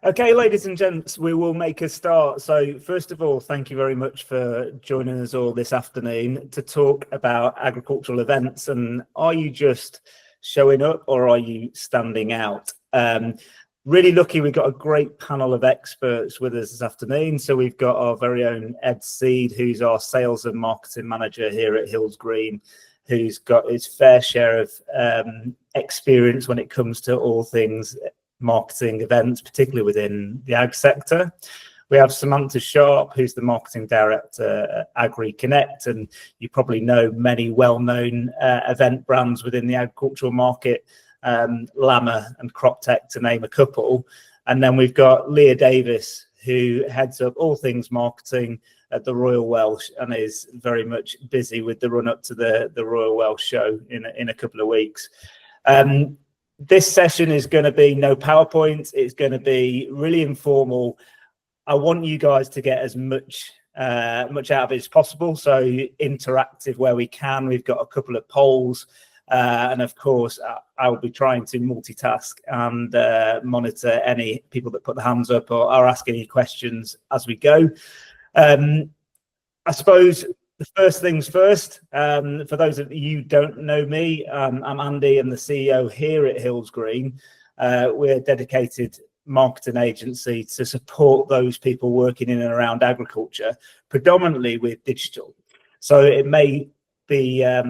Okay, ladies and gents, we will make a start. So first of all, thank you very much for joining us all this afternoon to talk about agricultural events. And are you just showing up or are you standing out? Really lucky we've got a great panel of experts with us this afternoon. So we've got our very own Ed Seed, who's our sales and marketing manager here at Hillsgreen, who's got his fair share of experience when it comes to all things marketing events, particularly within the ag sector. We have Samantha Sharp, who's the marketing director at Agri-Connect, and you probably know many well-known event brands within the agricultural market, LAMMA and CropTec, to name a couple. And then we've got Leah Davis, who heads up all things marketing at the Royal Welsh and is very much busy with the run-up to the Royal Welsh show in a couple of weeks. This session is going to be no PowerPoint. It's going to be really informal. I want you guys to get as much out of it as possible. So interactive where we can. We've got a couple of polls. And of course, I'll be trying to multitask and monitor any people that put their hands up or ask any questions as we go. I suppose the first things first, for those of you who don't know me, I'm Andy. I'm the CEO here at Hillsgreen. We're a dedicated marketing agency to support those people working in and around agriculture, predominantly with digital. So it may be a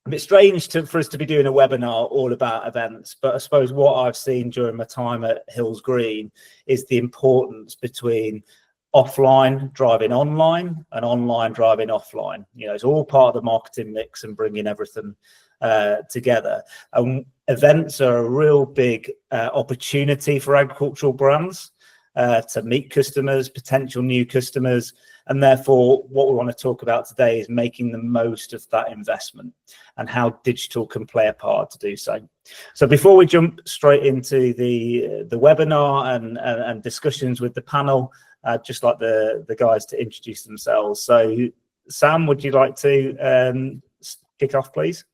bit strange for us to be doing a webinar all about events, but I suppose what I've seen during my time at Hillsgreen is the importance between offline driving online and online driving offline. You know, it's all part of the marketing mix and bringing everything together. Events are a real big opportunity for agricultural brands to meet customers, potential new customers, and therefore what we want to talk about today is making the most of that investment and how digital can play a part to do so. So before we jump straight into the webinar and discussions with the panel, I'd just like the guys to introduce themselves. So Sam, would you like to kick off, please?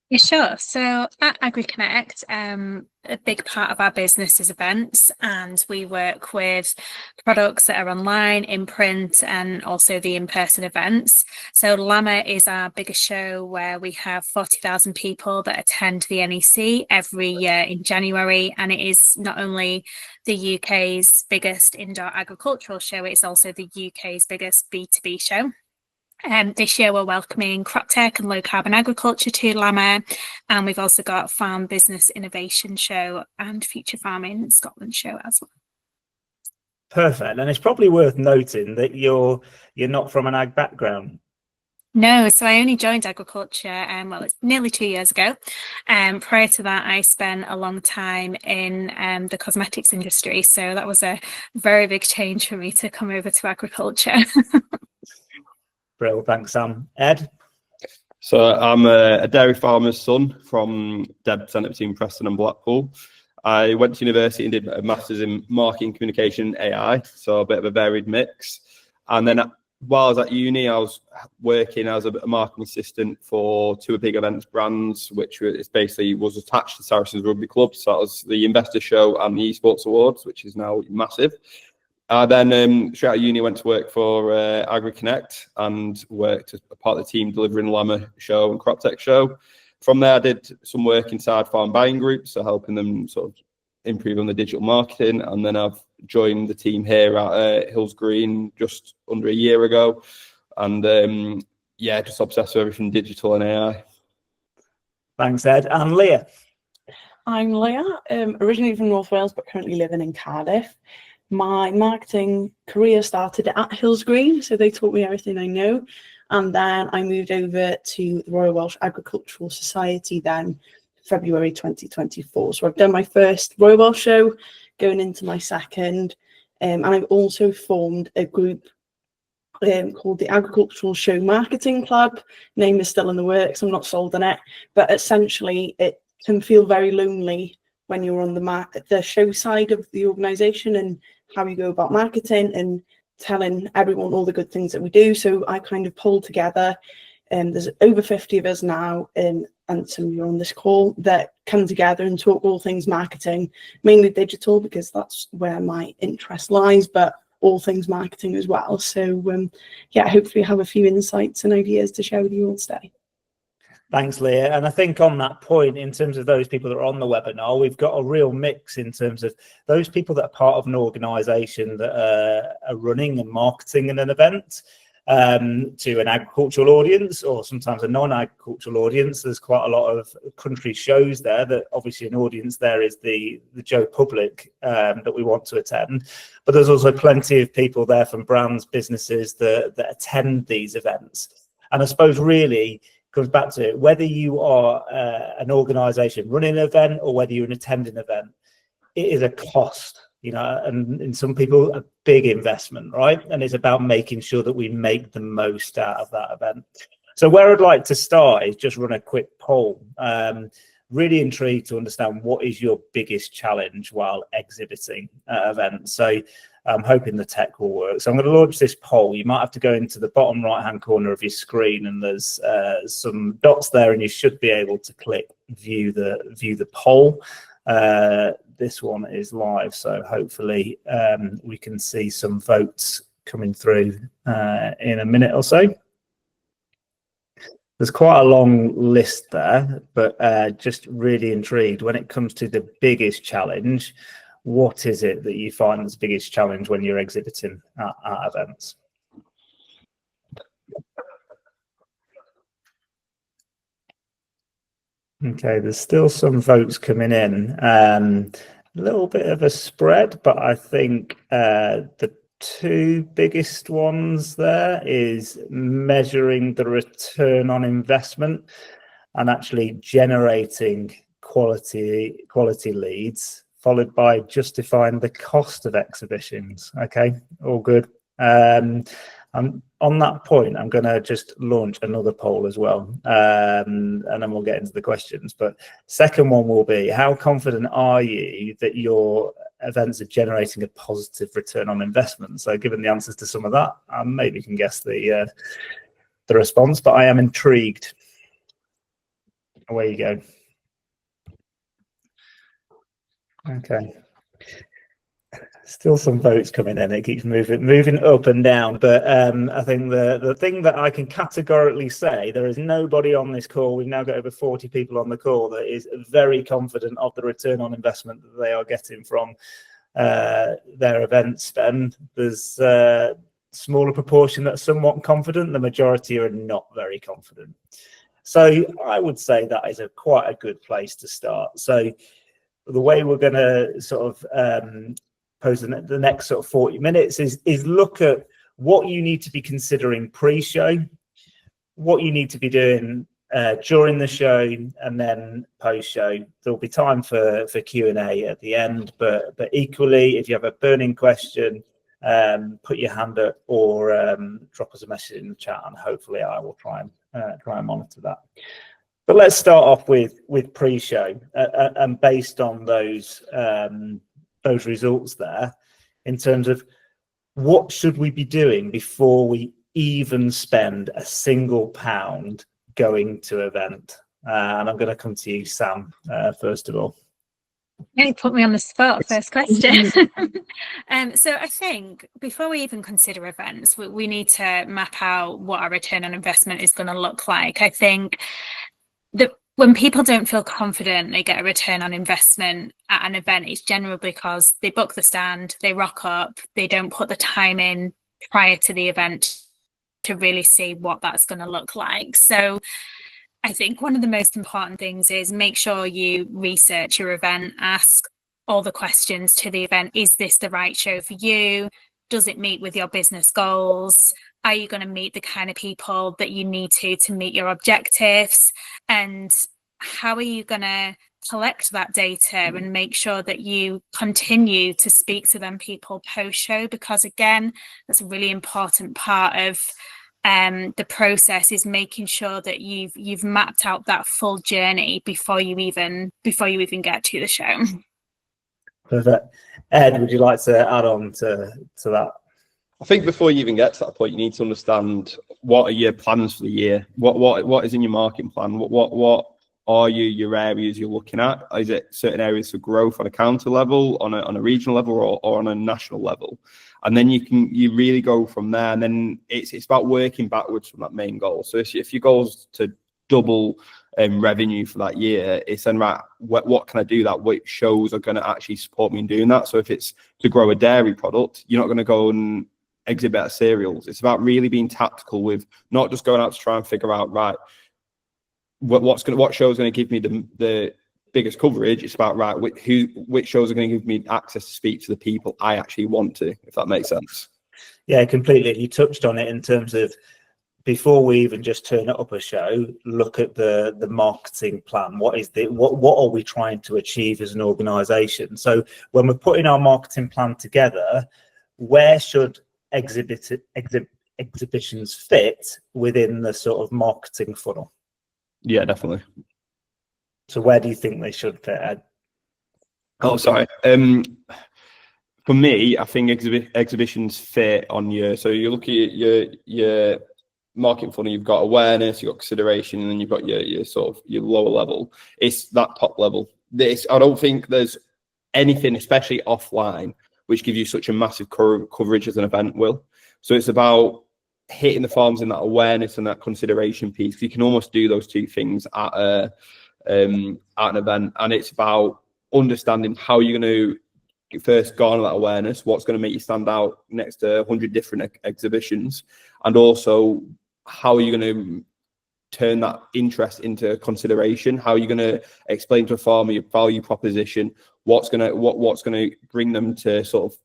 Yeah, sure. So at Agri-Connect, a big part of our business is events, and we work with products that are online, in print, and also the in-person events. So LAMMA is our biggest show, where we have 40,000 people that attend the NEC every year in January, and it is not only the UK's biggest indoor agricultural show, it's also the UK's biggest B2B show. This year we're welcoming CropTec and low carbon agriculture to LAMMA, and we've also got Farm Business Innovation Show and Future Farming Scotland show as well. Perfect. And it's probably worth noting that you're not from an ag background. No, so I only joined agriculture, well, it's nearly 2 years ago. Prior to that, I spent a long time in the cosmetics industry, so that was a very big change for me to come over to agriculture. Brilliant, thanks, Sam. Ed? So I'm a dairy farmer's son from Deb Centre between Preston and Blackpool. I went to university and did a master's in marketing, communication, AI, so a bit of a varied mix. And then while I was at uni, I was working as a marketing assistant for two big events brands, which basically was attached to Saracens Rugby Club. So that was the Investor Show and the Esports Awards, which is now massive. Then straight out of uni, went to work for Agri-Connect and worked as a part of the team delivering LAMMA show and CropTec show. From there, I did some work inside farm buying groups, so helping them sort of improve on the digital marketing. And then I've joined the team here at Hillsgreen just under a year ago. And yeah, just obsessed with everything digital and AI. Thanks, Ed. And Leah? I'm Leah, originally from North Wales, but currently living in Cardiff. My marketing career started at Hillsgreen, so they taught me everything I know. And then I moved over to the Royal Welsh Agricultural Society then February 2024. So I've done my first Royal Welsh show, going into my second. And I've also formed a group called the Agricultural Show Marketing Club. Name is still in the works, I'm not sold on it. But essentially, it can feel very lonely when you're on the show side of the organisation and how you go about marketing and telling everyone all the good things that we do. So I kind of pulled together There's over 50 of us now, and some of you on this call, that come together and talk all things marketing, mainly digital, because that's where my interest lies, but all things marketing as well. So yeah, hopefully have a few insights and ideas to share with you all today. Thanks, Leah. And I think on that point, in terms of those people that are on the webinar, we've got a real mix in terms of those people that are part of an organisation that are running and marketing an event to an agricultural audience, or sometimes a non-agricultural audience. There's quite a lot of country shows there that obviously an audience there is the Joe public that we want to attend. But there's also plenty of people there from brands, businesses that attend these events. And I suppose really comes back to it, whether you are an organisation running an event or whether you're an attending event, it is a cost, you know, and in some people a big investment, right? And it's about making sure that we make the most out of that event. So where I'd like to start is just run a quick poll. Really intrigued to understand what is your biggest challenge while exhibiting at events. So I'm hoping the tech will work. So I'm going to launch this poll. You might have to go into the bottom right-hand corner of your screen, and there's some dots there, and you should be able to click view the poll. This one is live, so hopefully we can see some votes coming through in a minute or so. There's quite a long list there, but just really intrigued when it comes to the biggest challenge. What is it that you find is the biggest challenge when you're exhibiting at events? Okay, there's still some votes coming in. A little bit of a spread, but I think the two biggest ones there is measuring the return on investment and actually generating quality leads, followed by justifying the cost of exhibitions. Okay, all good. On that point, I'm going to just launch another poll as well, and then we'll get into the questions. But second one will be, how confident are you that your events are generating a positive return on investment? So given the answers to some of that, maybe you can guess the response, but I am intrigued. Away you go. Okay. Still some votes coming in. It keeps moving up and down. But I think the thing that I can categorically say, there is nobody on this call, we've now got over 40 people on the call, that is very confident of the return on investment that they are getting from their event spend. There's a smaller proportion that are somewhat confident. The majority are not very confident. So I would say that is quite a good place to start. So the way we're going to sort of pose the next sort of 40 minutes is look at what you need to be considering pre-show, what you need to be doing during the show, and then post-show. There'll be time for Q&A at the end, but equally, if you have a burning question, put your hand up or drop us a message in the chat, and hopefully I will try and monitor that. But let's start off with pre-show, and based on those results there, in terms of what should we be doing before we even spend a single pound going to an event. And I'm going to come to you, Sam, first of all. You put me on the spot. First question. So I think before we even consider events, we need to map out what our return on investment is going to look like. I think that when people don't feel confident they get a return on investment at an event, it's generally because they book the stand, they rock up, they don't put the time in prior to the event to really see what that's going to look like. So I think one of the most important things is make sure you research your event, ask all the questions to the event. Is this the right show for you? Does it meet with your business goals? Are you going to meet the kind of people that you need to meet your objectives? And how are you going to collect that data and make sure that you continue to speak to them people post-show? Because again, that's a really important part of the process, is making sure that you've mapped out that full journey before you even get to the show. Perfect. Ed, would you like to add on to that? I think before you even get to that point, you need to understand what are your plans for the year. What is in your marketing plan? What are your areas you're looking at? Is it certain areas for growth on a county level, on a regional level, or on a national level? And then you really go from there. And then it's about working backwards from that main goal. So if your goal is to double revenue for that year, it's then right, what can I do that? Which shows are going to actually support me in doing that? So if it's to grow a dairy product, you're not going to go and exhibit at cereals. It's about really being tactical with not just going out to try and figure out, right, what show is going to give me the biggest coverage. It's about, right, which shows are going to give me access to speak to the people I actually want to, if that makes sense. Yeah, completely. You touched on it in terms of, before we even just turn it up a show, look at the marketing plan. What are we trying to achieve as an organization? So when we're putting our marketing plan together, where should exhibitions fit within the sort of marketing funnel? Yeah, definitely. So where do you think they should fit, Ed? Oh, sorry. For me, I think exhibitions fit on so you look at your marketing funnel, you've got awareness, you've got consideration, and then you've got your sort of your lower level. It's that top level. I don't think there's anything, especially offline, which gives you such a massive coverage as an event will. So it's about hitting the farms in that awareness and that consideration piece. You can almost do those two things at an event, and it's about understanding how you're going to first garner that awareness, what's going to make you stand out next to 100 different exhibitions, and also how you're going to turn that interest into consideration, how you're going to explain to a farmer your value proposition, what's going to bring them to sort of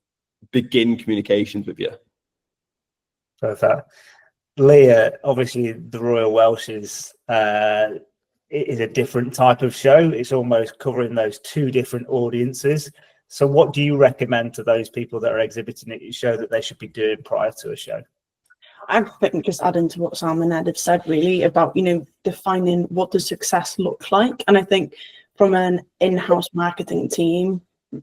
begin communications with you. Perfect. Leah, obviously the Royal Welsh is a different type of show. It's almost covering those two different audiences. So what do you recommend to those people that are exhibiting at your show that they should be doing prior to a show? I think just adding to what Sam and Ed have said, really, about, defining what does success look like. And I think from an in-house marketing team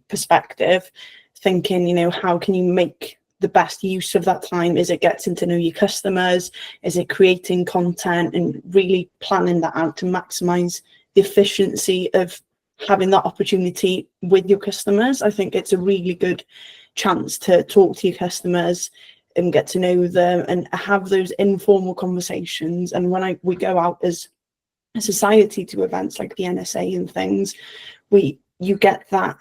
perspective, thinking, how can you make the best use of that time? Is it getting to know your customers? Is it creating content and really planning that out to maximize the efficiency of having that opportunity with your customers? I think it's a really good chance to talk to your customers and get to know them and have those informal conversations. And when we go out as a society to events like the NSA and things, you get that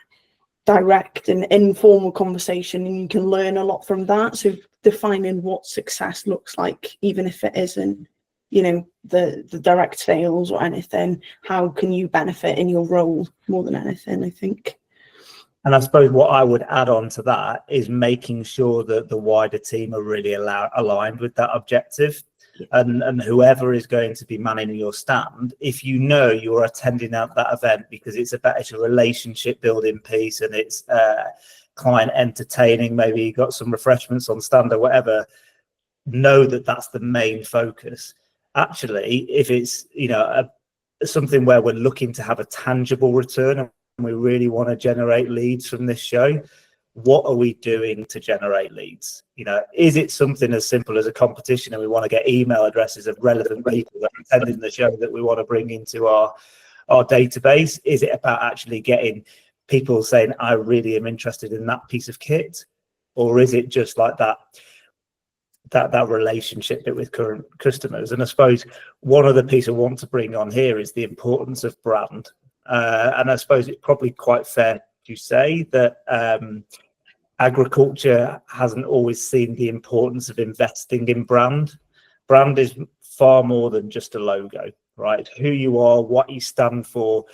direct and informal conversation, and you can learn a lot from that. So defining what success looks like, even if it isn't, the direct sales or anything, how can you benefit in your role more than anything, I think. And I suppose what I would add on to that is making sure that the wider team are really aligned with that objective. And whoever is going to be manning your stand, if you're attending that event because it's a relationship building piece and it's client entertaining, maybe you got some refreshments on stand or whatever, know that that's the main focus. Actually, if it's something where we're looking to have a tangible return and we really want to generate leads from this show, what are we doing to generate leads? Is it something as simple as a competition and we want to get email addresses of relevant people that are attending the show that we want to bring into our database? Is it about actually getting people saying, I really am interested in that piece of kit? Or is it just like that relationship bit with current customers? And I suppose one other piece I want to bring on here is the importance of brand. And I suppose it's probably quite fair to say that agriculture hasn't always seen the importance of investing in brand. Brand is far more than just a logo, right? Who you are, what you stand for,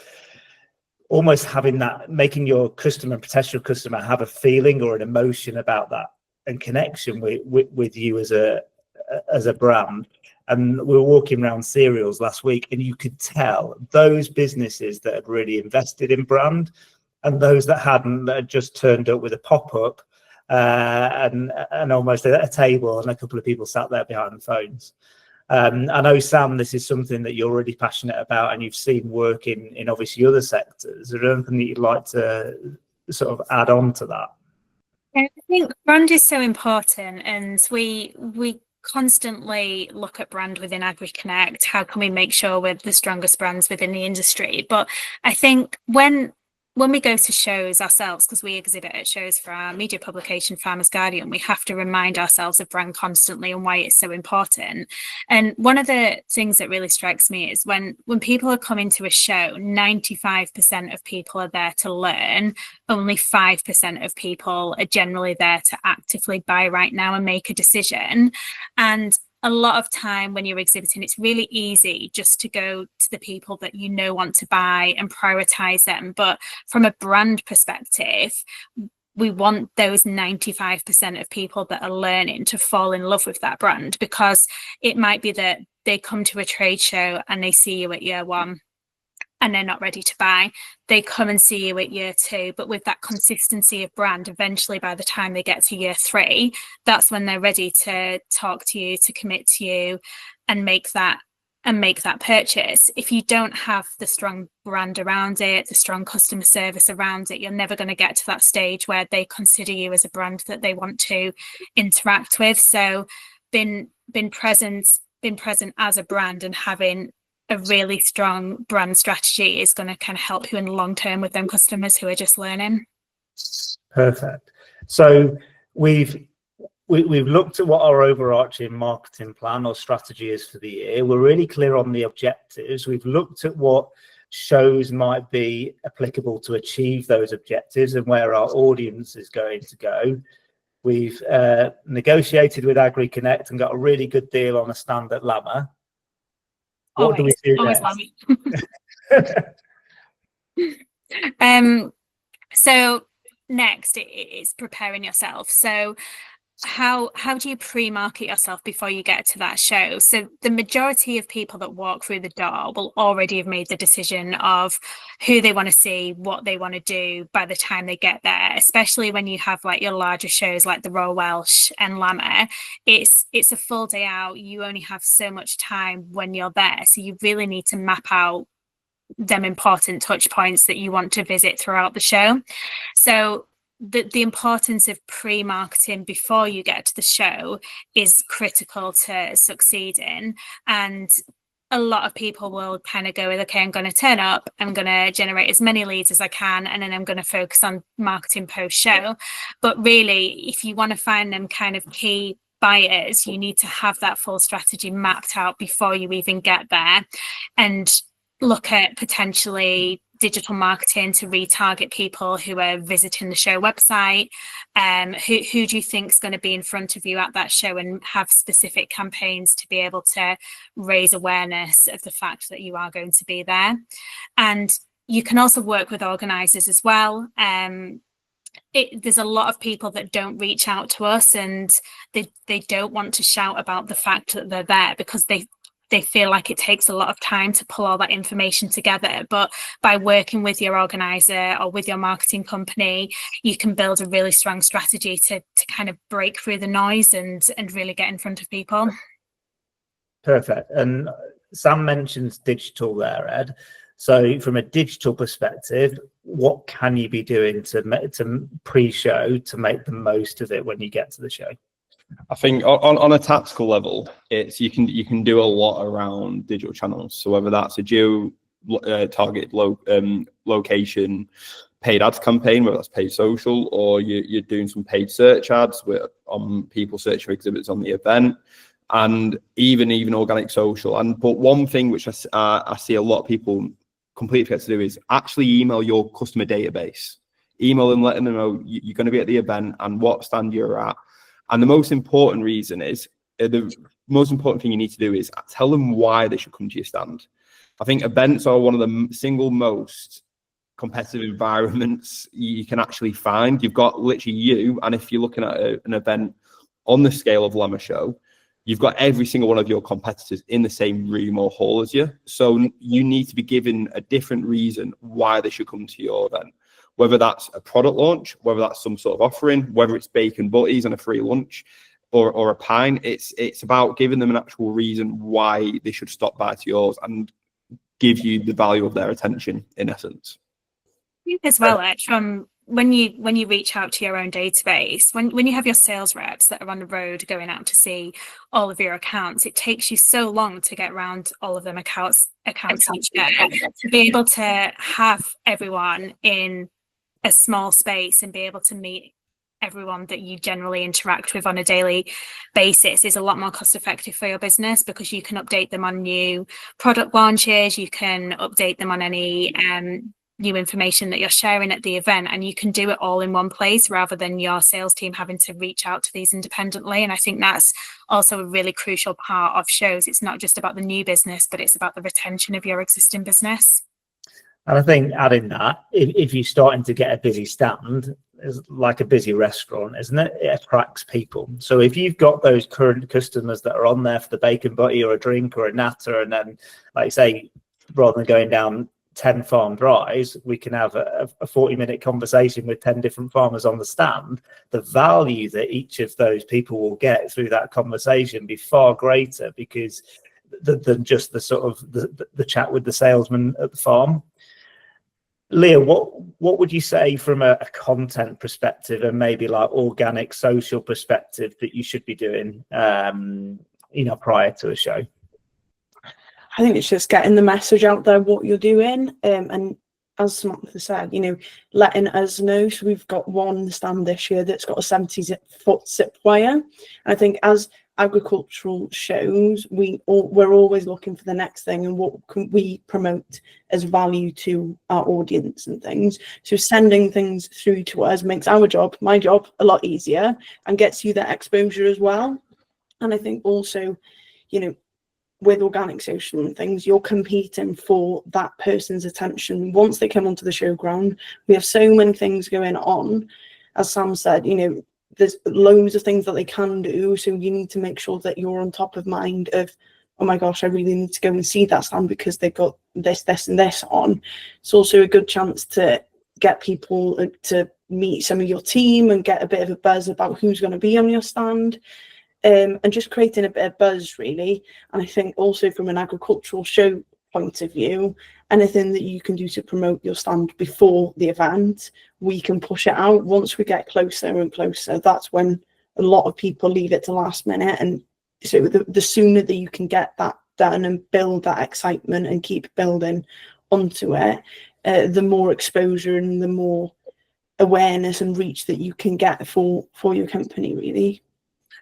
almost having that, making your customer, potential customer, have a feeling or an emotion about that and connection with you as a brand. And we were walking around cereals last week, and you could tell those businesses that had really invested in brand and those that hadn't, that had just turned up with a pop-up and almost a table and a couple of people sat there behind the phones. I know, Sam, this is something that you're really passionate about and you've seen work in obviously other sectors. Is there anything that you'd like to sort of add on to that? I think brand is so important, and we constantly look at brand within AgriConnect. How can we make sure we're the strongest brands within the industry? But I think when we go to shows ourselves, because we exhibit at shows for our media publication Farmers Guardian, we have to remind ourselves of brand constantly and why it's so important. And one of the things that really strikes me is when people are coming to a show, 95% of people are there to learn. Only 5% of people are generally there to actively buy right now and make a decision. And a lot of time when you're exhibiting, it's really easy just to go to the people that you know want to buy and prioritize them. But from a brand perspective, we want those 95% of people that are learning to fall in love with that brand, because it might be that they come to a trade show and they see you at year one and they're not ready to buy. They come and see you at year two, but with that consistency of brand, eventually by the time they get to year three, that's when they're ready to talk to you, to commit to you and make that purchase. If you don't have the strong brand around it, the strong customer service around it, you're never going to get to that stage where they consider you as a brand that they want to interact with. So being present as a brand and having a really strong brand strategy is going to kind of help you in the long term with them customers who are just learning. Perfect. So we've looked at what our overarching marketing plan or strategy is for the year. We're really clear on the objectives. We've looked at what shows might be applicable to achieve those objectives and where our audience is going to go. We've negotiated with AgriConnect and got a really good deal on a stand at LAMMA. What do we do next? So next it's preparing yourself. So how do you pre-market yourself before you get to that show? So the majority of people that walk through the door will already have made the decision of who they want to see, what they want to do by the time they get there, especially when you have like your larger shows like the Royal Welsh and LAMMA. It's a full day out. You only have so much time when you're there, so you really need to map out them important touch points that you want to visit throughout the show. So the importance of pre-marketing before you get to the show is critical to succeeding. And a lot of people will kind of go with, okay, I'm going to turn up, I'm going to generate as many leads as I can, and then I'm going to focus on marketing post-show. But really, if you want to find them kind of key buyers, you need to have that full strategy mapped out before you even get there, and look at potentially digital marketing to retarget people who are visiting the show website. Who do you think is going to be in front of you at that show, and have specific campaigns to be able to raise awareness of the fact that you are going to be there. And you can also work with organisers as well. There's a lot of people that don't reach out to us, and they don't want to shout about the fact that they're there because they feel like it takes a lot of time to pull all that information together. But by working with your organizer or with your marketing company, you can build a really strong strategy to kind of break through the noise and really get in front of people. Perfect. And Sam mentions digital there, Ed. So from a digital perspective, what can you be doing to pre-show to make the most of it when you get to the show? I think on a tactical level, it's you can do a lot around digital channels. So whether that's a geo targeted location paid ads campaign, whether that's paid social, or you're doing some paid search ads on people searching for exhibits on the event, and even organic social. But one thing which I see a lot of people completely forget to do is actually email your customer database. Email them, letting them know you're going to be at the event and what stand you're at. And the most important reason is, the most important thing you need to do is tell them why they should come to your stand. I think events are one of the single most competitive environments you can actually find. You've got literally you, and if you're looking at an event on the scale of LAMMA show, you've got every single one of your competitors in the same room or hall as you. So you need to be given a different reason why they should come to your event. Whether that's a product launch, whether that's some sort of offering, whether it's bacon butties and a free lunch or a pint, it's about giving them an actual reason why they should stop by to yours and give you the value of their attention, in essence. think as well, from when you reach out to your own database, when you have your sales reps that are on the road going out to see all of your accounts, it takes you so long to get around all of them accounts each day. To be able to have everyone in a small space and be able to meet everyone that you generally interact with on a daily basis is a lot more cost effective for your business, because you can update them on new product launches, you can update them on any new information that you're sharing at the event, and you can do it all in one place rather than your sales team having to reach out to these independently. And I think that's also a really crucial part of shows. It's not just about the new business, but it's about the retention of your existing business. And I think adding that, if you're starting to get a busy stand, it's like a busy restaurant, isn't it? It attracts people. So if you've got those current customers that are on there for the bacon butty or a drink or a natter, and then, like you say, rather than going down 10 farm drives, we can have a 40-minute conversation with 10 different farmers on the stand. The value that each of those people will get through that conversation be far greater, because than just the sort of the chat with the salesman at the farm. Leah, what would you say from a content perspective and maybe like organic social perspective that you should be doing, prior to a show? I think it's just getting the message out there, what you're doing, and as Samantha said, letting us know. So we've got one stand this year that's got a 70-foot zip wire. And I think as agricultural shows, we're always looking for the next thing and what can we promote as value to our audience and things. So sending things through to us makes my job a lot easier and gets you that exposure as well. And I think also, with organic social and things, you're competing for that person's attention once they come onto the showground. We have so many things going on. As Sam said, there's loads of things that they can do. So you need to make sure that you're on top of mind of, oh my gosh, I really need to go and see that stand because they've got this, and this on. It's also a good chance to get people to meet some of your team and get a bit of a buzz about who's going to be on your stand. And just creating a bit of buzz, really. And I think also from an agricultural show point of view, anything that you can do to promote your stand before the event, we can push it out. Once we get closer and closer, that's when a lot of people leave it to last minute. And so the sooner that you can get that done and build that excitement and keep building onto it, the more exposure and the more awareness and reach that you can get for your company, really.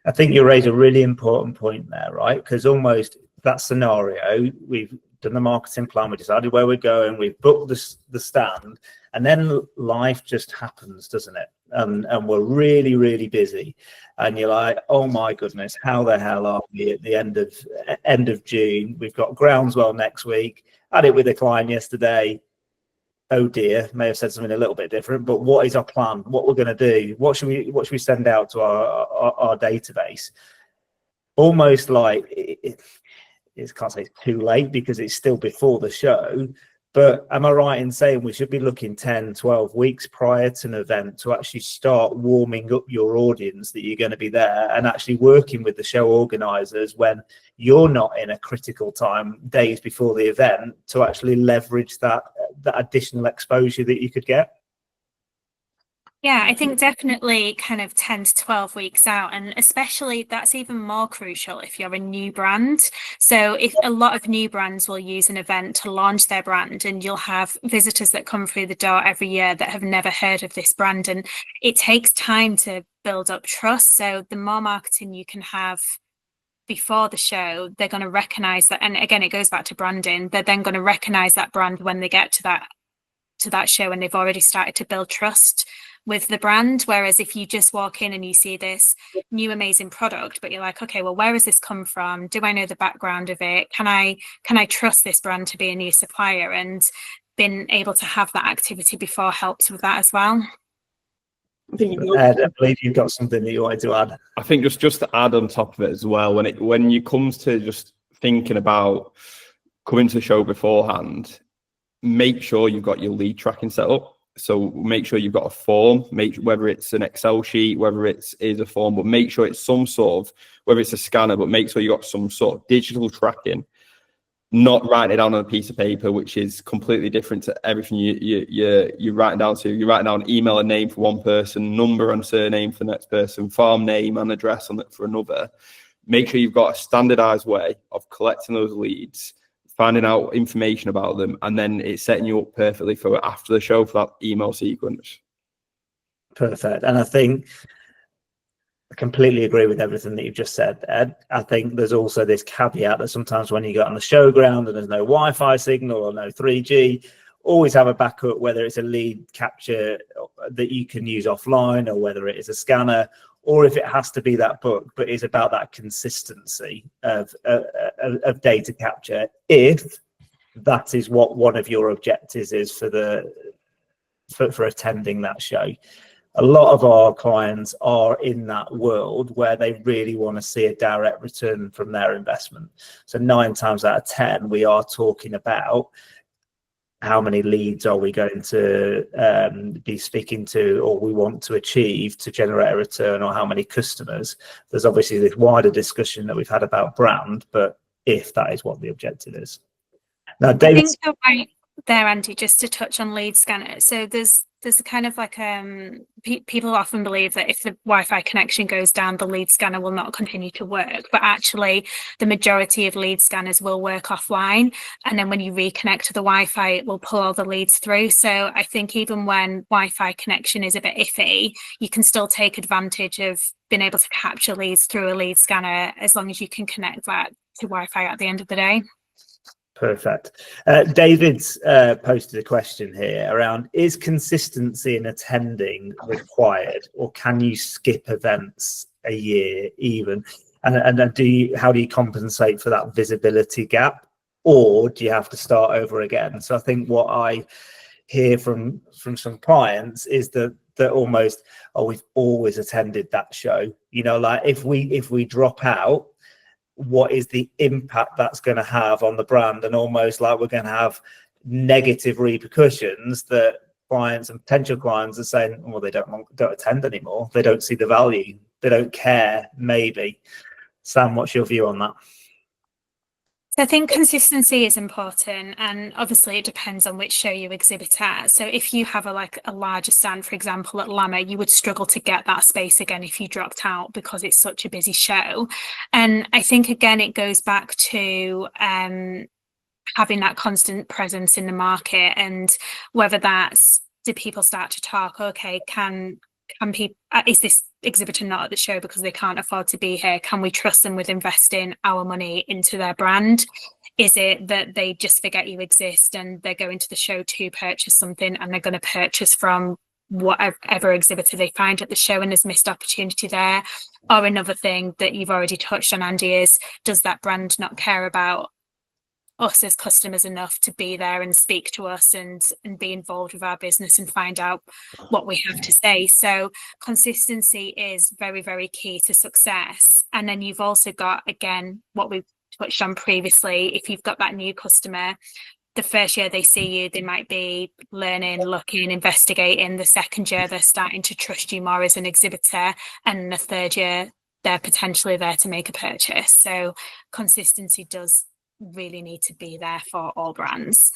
I think you raise a really important point there, right? Because almost that scenario, we've done the marketing plan, we decided where we're going, we've booked the stand, and then life just happens, doesn't it? And we're really, really busy. And you're like, oh my goodness, how the hell are we at the end of June? We've got Groundswell next week. Had it with a client yesterday. Oh dear, may have said something a little bit different, but what is our plan? What we're going to do? What should we send out to our database? Almost like it can't say it's too late because it's still before the show, but am I right in saying we should be looking 10, 12 weeks prior to an event to actually start warming up your audience that you're going to be there and actually working with the show organisers when you're not in a critical time days before the event to actually leverage that additional exposure that you could get? Yeah, I think definitely kind of 10 to 12 weeks out, and especially that's even more crucial if you're a new brand. So if a lot of new brands will use an event to launch their brand, and you'll have visitors that come through the door every year that have never heard of this brand, and it takes time to build up trust. So the more marketing you can have before the show, they're going to recognize that. And again, it goes back to branding. They're then going to recognize that brand when they get to that show, and they've already started to build trust with the brand. Whereas if you just walk in and you see this new amazing product, but you're like, okay, well, where has this come from? Do I know the background of it? Can I trust this brand to be a new supplier? And being able to have that activity before helps with that as well. Ed, I believe you've got something that you wanted to add. I think just to add on top of it as well, when you comes to just thinking about coming to the show beforehand, make sure you've got your lead tracking set up. So make sure you've got a form, whether it's an Excel sheet, whether is a form, but make sure it's some sort of, whether it's a scanner, but make sure you got some sort of digital tracking not writing it down on a piece of paper, which is completely different to everything you're writing down to. You're writing down email and name for one person, number and surname for the next person, farm name and address on it for another. Make sure you've got a standardized way of collecting those leads, finding out information about them, and then it's setting you up perfectly for after the show for that email sequence. Perfect. And I think I completely agree with everything that you've just said, Ed. I think there's also this caveat that sometimes when you get on the showground and there's no Wi-Fi signal or no 3G, always have a backup, whether it's a lead capture that you can use offline or whether it is a scanner, or if it has to be that book, but it's about that consistency of data capture, if that is what one of your objectives is for attending that show. A lot of our clients are in that world where they really want to see a direct return from their investment. So 9 times out of 10, we are talking about how many leads are we going to be speaking to, or we want to achieve to generate a return, or how many customers. There's obviously this wider discussion that we've had about brand, but if that is what the objective is. Now, David, I think you're right there, Andy, just to touch on lead scanner. So there's a kind of like people often believe that if the Wi-Fi connection goes down, the lead scanner will not continue to work, but actually the majority of lead scanners will work offline, and then when you reconnect to the Wi-Fi, it will pull all the leads through. So I think even when Wi-Fi connection is a bit iffy, you can still take advantage of being able to capture leads through a lead scanner, as long as you can connect that to Wi-Fi at the end of the day. Perfect. David's posted a question here around, is consistency in attending required, or can you skip events a year even? And how do you compensate for that visibility gap, or do you have to start over again? So I think what I hear from some clients is that almost, oh, we've always attended that show. You know, like if we drop out, what is the impact that's going to have on the brand, and almost like we're going to have negative repercussions that clients and potential clients are saying, well, they don't attend anymore, they don't see the value, they don't care. Maybe. Sam, what's your view on that? I think consistency is important, and obviously it depends on which show you exhibit at. So if you have a larger stand, for example, at LAMMA, you would struggle to get that space again if you dropped out, because it's such a busy show. And I think, again, it goes back to having that constant presence in the market, and whether that's, do people start to talk, okay, can people, is this exhibitor not at the show because they can't afford to be here? Can we trust them with investing our money into their brand? Is it that they just forget you exist and they're going to the show to purchase something, and they're going to purchase from whatever exhibitor they find at the show, and there's missed opportunity there? Or another thing that you've already touched on, Andy, is, does that brand not care about us as customers enough to be there and speak to us and be involved with our business and find out what we have to say? So consistency is very, very key to success. And then you've also got, again, what we've touched on previously, if you've got that new customer, the first year they see you, they might be learning, looking, investigating. The second year, they're starting to trust you more as an exhibitor, and the third year, they're potentially there to make a purchase. So consistency does really need to be there for all brands.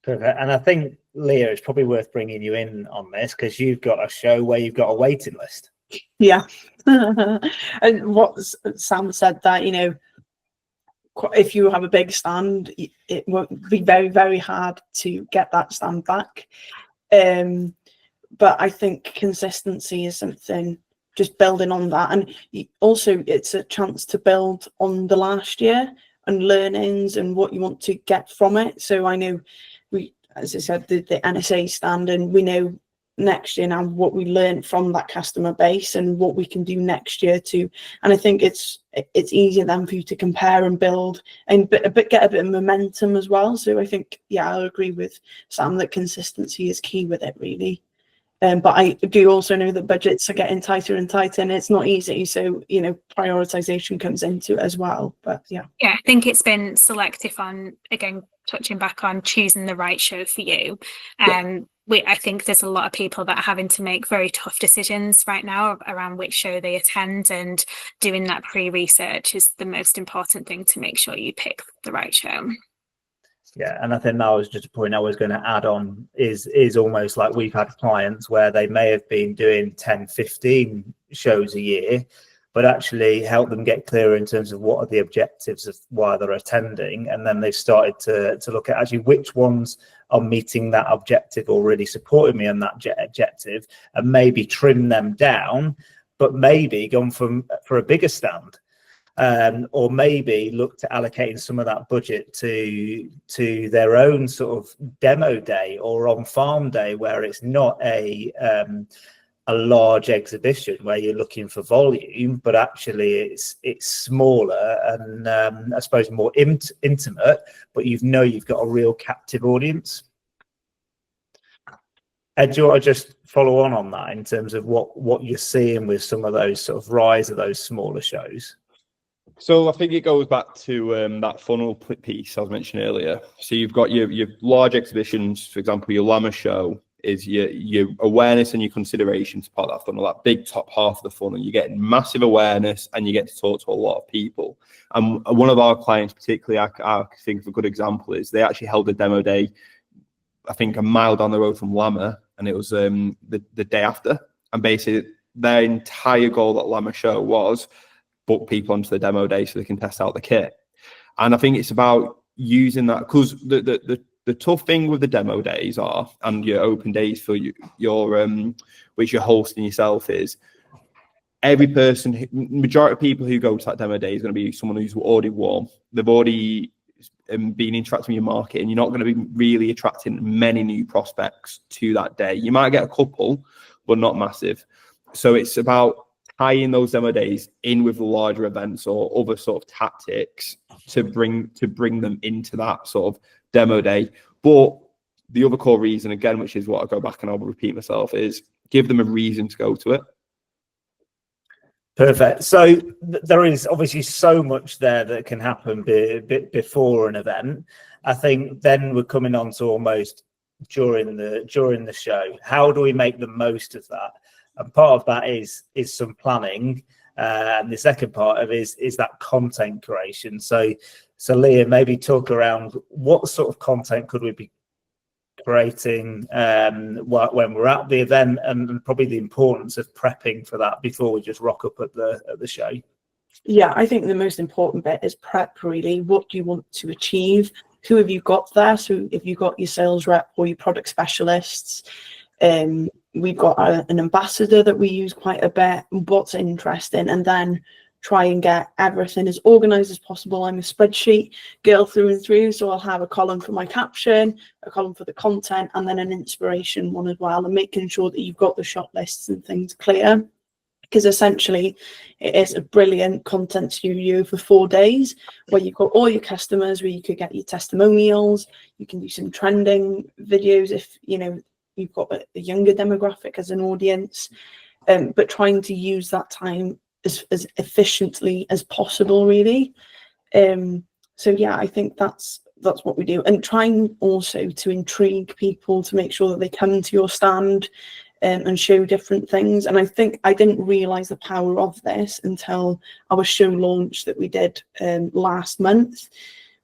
Perfect. And I think, Leah, it's probably worth bringing you in on this, because you've got a show where you've got a waiting list. Yeah. And what Sam said, that, you know, if you have a big stand, it won't be very, very hard to get that stand back. But I think consistency is something, just building on that. And also it's a chance to build on the last year and learnings and what you want to get from it. So I know we, as I said, the NSA stand, and we know next year now what we learned from that customer base and what we can do next year too. And I think it's easier then for you to compare and build and get a bit of momentum as well. So I think, yeah, I agree with Sam that consistency is key with it, really. But I do also know that budgets are getting tighter and tighter, and it's not easy. So, you know, prioritization comes into it as well. But yeah. Yeah, I think it's been selective on, again, touching back on choosing the right show for you. I think there's a lot of people that are having to make very tough decisions right now around which show they attend, and doing that pre-research is the most important thing to make sure you pick the right show. Yeah, and I think that was just a point I was going to add on, is almost like we've had clients where they may have been doing 10, 15 shows a year, but actually help them get clearer in terms of what are the objectives of why they're attending. And then they've started to look at actually which ones are meeting that objective or really supporting me on that objective, and maybe trim them down, but maybe gone for a bigger stand. Or maybe look to allocating some of that budget to their own sort of demo day or on farm day, where it's not a large exhibition where you're looking for volume, but actually it's smaller and I suppose more intimate, but you've got a real captive audience. Ed, do you want to just follow on that in terms of what you're seeing with some of those sort of rise of those smaller shows? So I think it goes back to that funnel piece I was mentioning earlier. So you've got your large exhibitions, for example, your LAMMA show is your awareness and your consideration to part of that funnel, that big top half of the funnel. You get massive awareness and you get to talk to a lot of people. And one of our clients, particularly, I think of a good example is they actually held a demo day, I think a mile down the road from LAMMA, and it was the day after. And basically their entire goal at LAMMA show was book people onto the demo day so they can test out the kit. And I think it's about using that, because the tough thing with the demo days are, and your open days for your which you're hosting yourself, is every person, majority of people who go to that demo day is going to be someone who's already warm. They've already been interacting with your market, and you're not going to be really attracting many new prospects to that day. You might get a couple, but not massive. So it's about tying those demo days in with the larger events or other sort of tactics to bring them into that sort of demo day. But the other core reason, again, which is what I go back and I'll repeat myself, is give them a reason to go to it. Perfect. So there is obviously so much there that can happen before an event. I think then we're coming on to almost during the show. How do we make the most of that? And part of that is some planning, and the second part of it is that content creation. So Leah, maybe talk around what sort of content could we be creating when we're at the event, and probably the importance of prepping for that before we just rock up at the show. Yeah, I think the most important bit is prep, really. What do you want to achieve? Who have you got there? So if you've got your sales rep or your product specialists, we've got an ambassador that we use quite a bit, what's interesting, and then try and get everything as organized as possible. I'm a spreadsheet girl through and through, so I'll have a column for my caption, a column for the content, and then an inspiration one as well, and making sure that you've got the shot lists and things clear, because essentially it is a brilliant content studio for 4 days where you've got all your customers, where you could get your testimonials, you can do some trending videos if you've got a younger demographic as an audience, but trying to use that time as efficiently as possible, really. So yeah, I think that's what we do, and trying also to intrigue people to make sure that they come to your stand and show different things. And I think I didn't realize the power of this until our show launch that we did last month,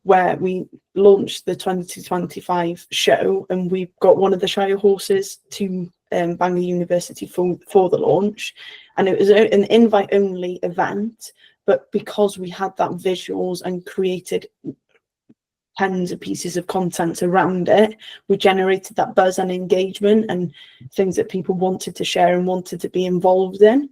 where we launched the 2025 show, and we've got one of the Shire horses to Bangor University for the launch. And it was an invite-only event, but because we had that visuals and created tens of pieces of content around it, we generated that buzz and engagement and things that people wanted to share and wanted to be involved in.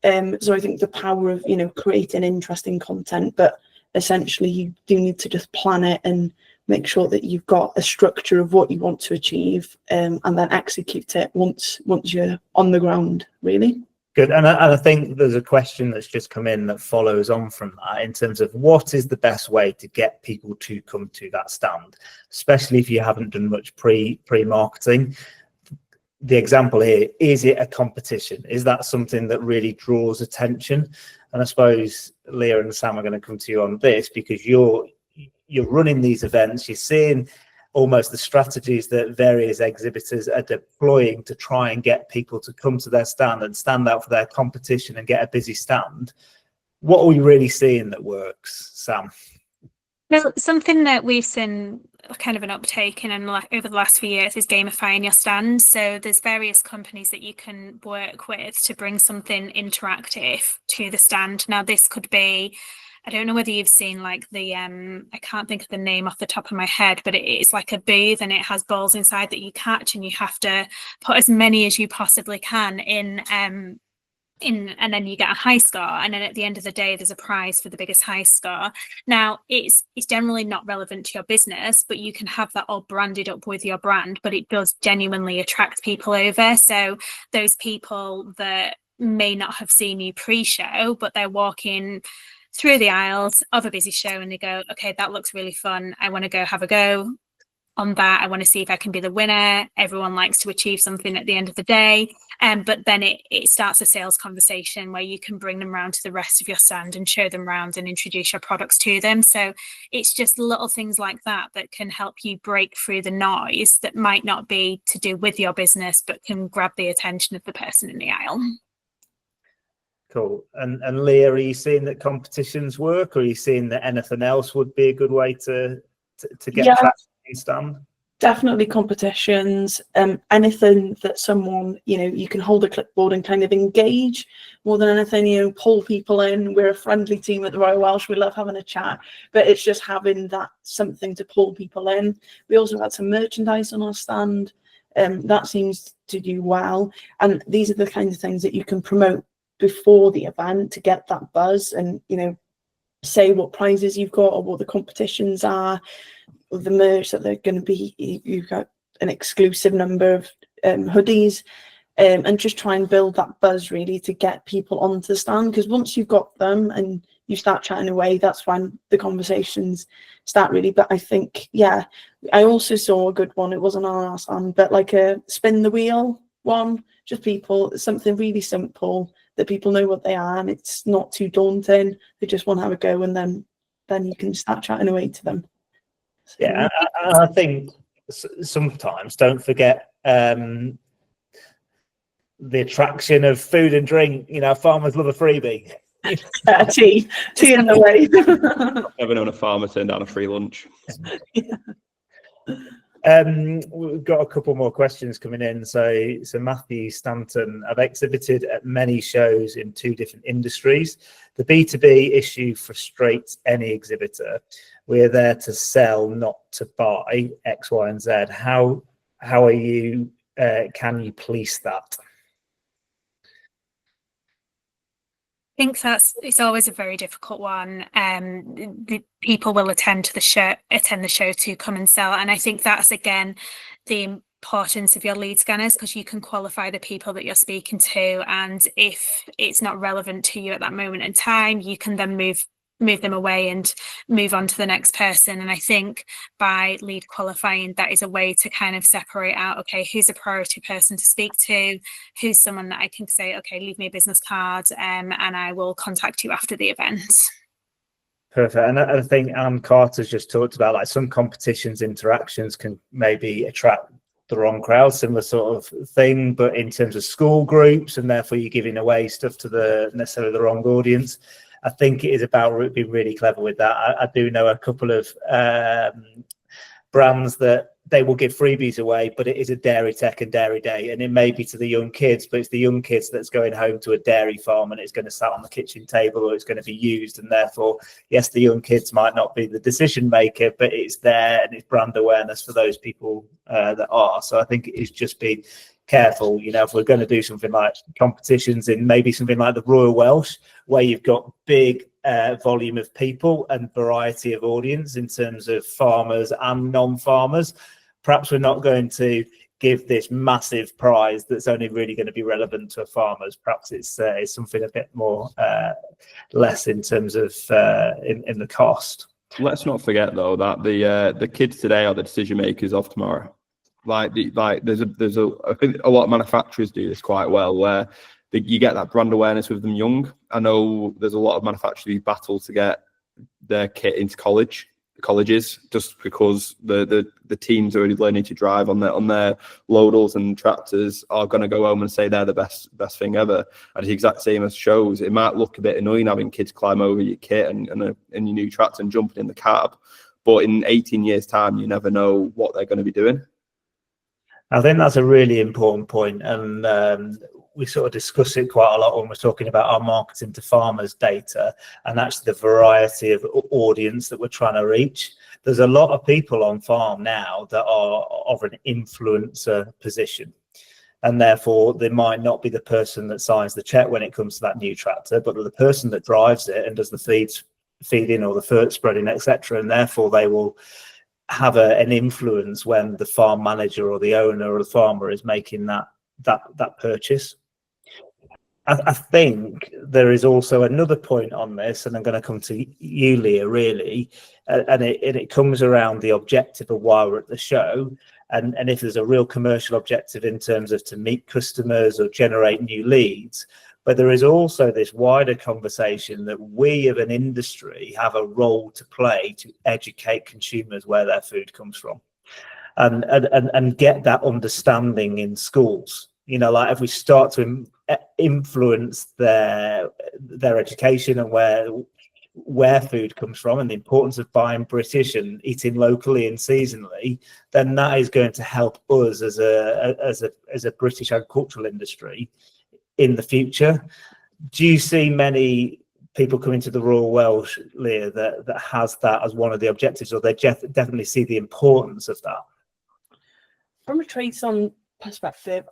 So I think the power of creating interesting content, but essentially you do need to just plan it and make sure that you've got a structure of what you want to achieve, and then execute it once you're on the ground, really. Good. And I think there's a question that's just come in that follows on from that, in terms of what is the best way to get people to come to that stand, especially if you haven't done much pre-marketing. The example here, is it a competition? Is that something that really draws attention? And I suppose Leah and Sam are going to come to you on this, because you're running these events, you're seeing almost the strategies that various exhibitors are deploying to try and get people to come to their stand and stand out for their competition and get a busy stand. What are we really seeing that works, Sam? Well, something that we've seen kind of an uptake in over the last few years is gamifying your stand. So there's various companies that you can work with to bring something interactive to the stand. Now, this could be, I don't know whether you've seen like the, I can't think of the name off the top of my head, but it's like a booth and it has balls inside that you catch, and you have to put as many as you possibly can in, and then you get a high score, and then at the end of the day there's a prize for the biggest high score. Now, it's generally not relevant to your business, but you can have that all branded up with your brand, but it does genuinely attract people over. So those people that may not have seen you pre-show, but they're walking through the aisles of a busy show and they go, okay, that looks really fun, I want to go have a go on that, I want to see if I can be the winner. Everyone likes to achieve something at the end of the day, but then it starts a sales conversation where you can bring them around to the rest of your stand and show them around and introduce your products to them. So it's just little things like that that can help you break through the noise that might not be to do with your business, but can grab the attention of the person in the aisle. Cool. And Leah, are you seeing that competitions work, or are you seeing that anything else would be a good way to get traction in stand? Definitely competitions. Anything that someone, you can hold a clipboard and kind of engage more than anything, pull people in. We're a friendly team at the Royal Welsh. We love having a chat, but it's just having that something to pull people in. We also had some merchandise on our stand. That seems to do well. And these are the kinds of things that you can promote before the event to get that buzz, and say what prizes you've got or what the competitions are, or the merch that they're going to be. You've got an exclusive number of hoodies, and just try and build that buzz really to get people onto the stand, because once you've got them and you start chatting away, that's when the conversations start really. But I think, I also saw a good one, it wasn't on our stand, but like a spin the wheel one, just something really simple that people know what they are and it's not too daunting. They just want to have a go, and then you can start chatting away to them. So, yeah, I think sometimes don't forget the attraction of food and drink. Farmers love a freebie. Tea in the way. Never known a farmer turn down a free lunch. Yeah. We've got a couple more questions coming in. So Matthew Stanton, I've exhibited at many shows in 2 different industries. The B2B issue frustrates any exhibitor. We're there to sell, not to buy X, Y, and Z. How are you? Can you police that? I think it's always a very difficult one. The people will attend the show to come and sell, and I think that's again the importance of your lead scanners, because you can qualify the people that you're speaking to, and if it's not relevant to you at that moment in time, you can then move them away and move on to the next person. And I think by lead qualifying, that is a way to kind of separate out, okay, who's a priority person to speak to, who's someone that I can say, okay, leave me a business card, and I will contact you after the event. Perfect. And I think Anne Carter's just talked about, like, some competitions interactions can maybe attract the wrong crowd, similar sort of thing, but in terms of school groups, and therefore you're giving away stuff to necessarily the wrong audience. I think it is about being really clever with that. I do know a couple of brands that they will give freebies away, but it is a dairy tech and dairy day, and it may be to the young kids, but it's the young kids that's going home to a dairy farm and it's going to sat on the kitchen table, or it's going to be used, and therefore, yes, the young kids might not be the decision maker, but it's there and it's brand awareness for those people that are. So I think it's just being careful, if we're going to do something like competitions in maybe something like the Royal Welsh, where you've got big volume of people and variety of audience in terms of farmers and non-farmers, perhaps we're not going to give this massive prize that's only really going to be relevant to farmers. Perhaps it's something a bit more less in terms of in the cost. Let's not forget though that the kids today are the decision makers of tomorrow. I think a lot of manufacturers do this quite well, where you get that brand awareness with them young. I know there's a lot of manufacturers who battle to get their kit into college, colleges, just because the teams already learning to drive on their loaders and tractors are going to go home and say they're the best thing ever. And it's the exact same as shows. It might look a bit annoying having kids climb over your kit and your new tractor and jumping in the cab, but in 18 years time you never know what they're going to be doing. I think that's a really important point, and we sort of discuss it quite a lot when we're talking about our marketing to farmers data and actually the variety of audience that we're trying to reach. There's a lot of people on farm now that are of an influencer position, and therefore they might not be the person that signs the check when it comes to that new tractor, but the person that drives it and does the feeding or the fert spreading, etc. And therefore they will have an influence when the farm manager or the owner or the farmer is making that purchase. I think there is also another point on this, and I'm going to come to you, Leah, really, and it comes around the objective of why we're at the show, and if there's a real commercial objective in terms of to meet customers or generate new leads. But there is also this wider conversation that we of an industry have a role to play to educate consumers where their food comes from, and get that understanding in schools. You know, like if we start to influence their education and where food comes from and the importance of buying British and eating locally and seasonally, then that is going to help us as a British agricultural industry in the future. Do you see many people coming to the Royal Welsh, Leah, that has that as one of the objectives, or they definitely see the importance of that? From a trades-on perspective,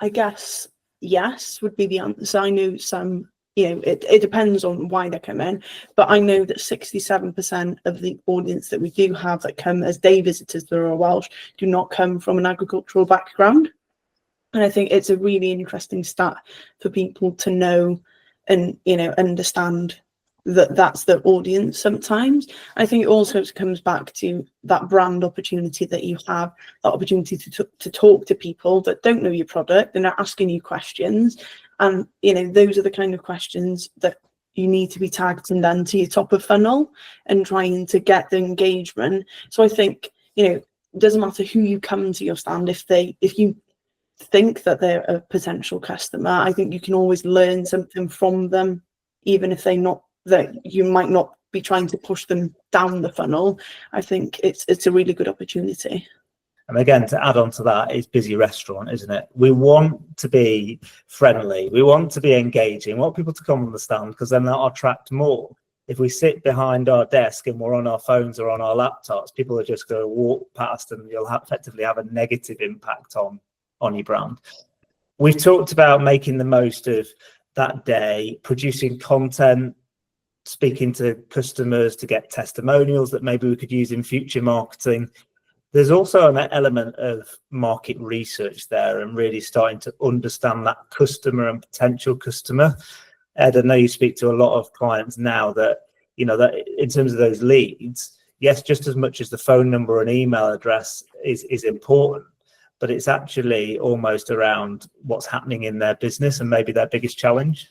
I guess yes would be the answer. I know some, it depends on why they come in, but I know that 67% of the audience that we do have that come as day visitors to the Royal Welsh do not come from an agricultural background. And I think it's a really interesting stat for people to know and, understand that that's the audience sometimes. I think it also comes back to that brand opportunity that you have, that opportunity to talk to people that don't know your product and are asking you questions. And, those are the kind of questions that you need to be targeting then to your top of funnel and trying to get the engagement. So I think, it doesn't matter who you come to your stand. If you think that they're a potential customer, I think you can always learn something from them, even if that you might not be trying to push them down the funnel. I think it's a really good opportunity. And again, to add on to that, it's busy restaurant, isn't it? We want to be friendly, we want to be engaging, we want people to come on the stand, because then that'll attract more. If we sit behind our desk and we're on our phones or on our laptops, people are just going to walk past, and you'll effectively have a negative impact on your brand. We've talked about making the most of that day, producing content, speaking to customers to get testimonials that maybe we could use in future marketing. There's also an element of market research there and really starting to understand that customer and potential customer. Ed, I know you speak to a lot of clients now that, that in terms of those leads, yes, just as much as the phone number and email address is important, but it's actually almost around what's happening in their business and maybe their biggest challenge.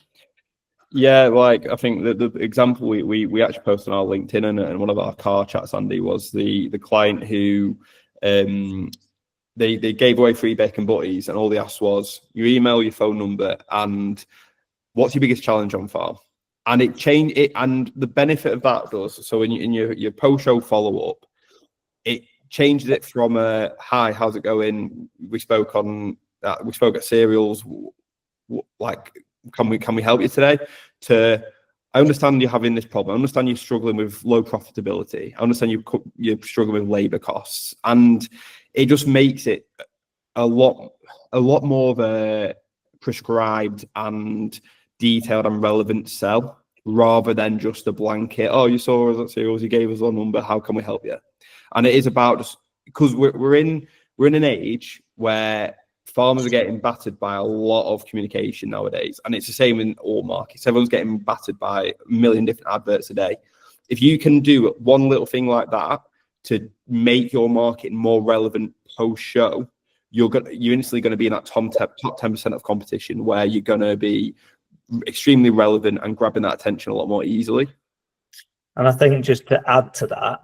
Yeah, like I think the example we actually posted on our LinkedIn and one of our car chats, Andy, was the client who they gave away free bacon butties, and all they asked was your email, your phone number, and what's your biggest challenge on farm. And it changed it, and the benefit of that does, so in your post-show follow-up, it changes it from a hi, how's it going? We spoke at cereals, like can we help you today? To I understand you're having this problem. I understand you're struggling with low profitability. I understand you're struggling with labor costs, and it just makes it a lot more of a prescribed and detailed and relevant sell, rather than just a blanket. Oh, you saw us at cereals, you gave us a number. How can we help you? And it is about just because we're in an age where farmers are getting battered by a lot of communication nowadays, and it's the same in all markets. Everyone's getting battered by a million different adverts a day. If you can do one little thing like that to make your market more relevant post-show, you're instantly going to be in that top 10% of competition, where you're going to be extremely relevant and grabbing that attention a lot more easily. And I think just to add to that,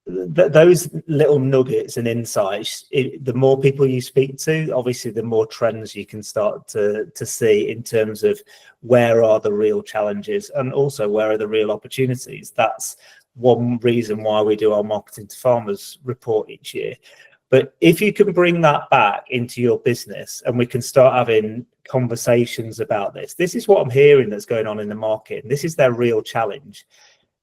those little nuggets and insights, the more people you speak to, obviously the more trends you can start to see in terms of where are the real challenges and also where are the real opportunities. That's one reason why we do our Marketing to Farmers report each year. But if you can bring that back into your business and we can start having conversations about this is what I'm hearing that's going on in the market, and this is their real challenge.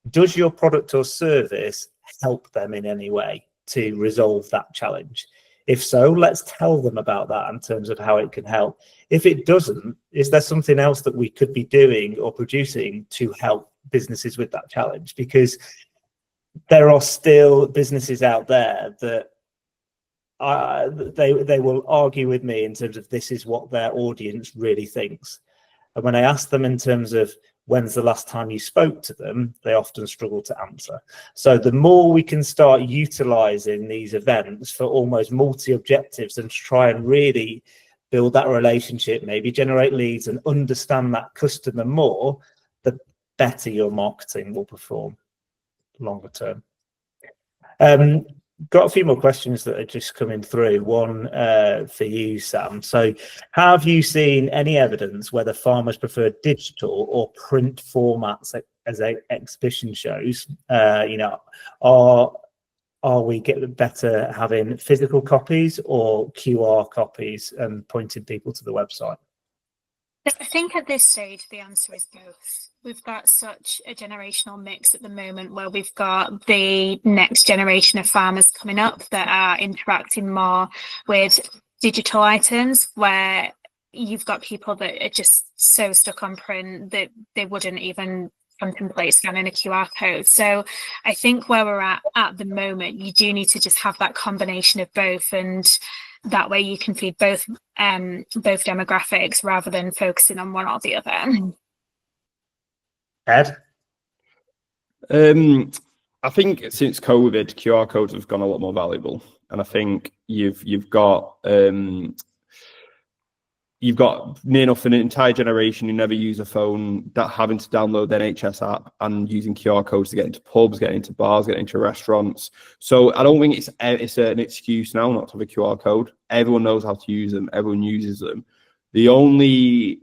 Does your product or service help them in any way to resolve that challenge? If so, let's tell them about that in terms of how it can help. If it doesn't, is there something else that we could be doing or producing to help businesses with that challenge? Because there are still businesses out there that they will argue with me in terms of this is what their audience really thinks. And when I ask them in terms of when's the last time you spoke to them, they often struggle to answer. So the more we can start utilizing these events for almost multi-objectives and try and really build that relationship, maybe generate leads and understand that customer more, the better your marketing will perform longer term. Got a few more questions that are just coming through. One for you, Sam. So have you seen any evidence whether farmers prefer digital or print formats as exhibition shows? Are we getting better having physical copies or QR copies and pointing people to the website? I think at this stage, the answer is both. We've got such a generational mix at the moment where we've got the next generation of farmers coming up that are interacting more with digital items, where you've got people that are just so stuck on print that they wouldn't even contemplate scanning a QR code. So I think where we're at the moment, you do need to just have that combination of both, and that way you can feed both demographics rather than focusing on one or the other. Ed? I think since COVID, QR codes have gone a lot more valuable, and I think you've got near enough an entire generation who never use a phone that having to download the NHS app and using QR codes to get into pubs, get into bars, get into restaurants. So I don't think it's an excuse now not to have a QR code. Everyone knows how to use them. Everyone uses them. The only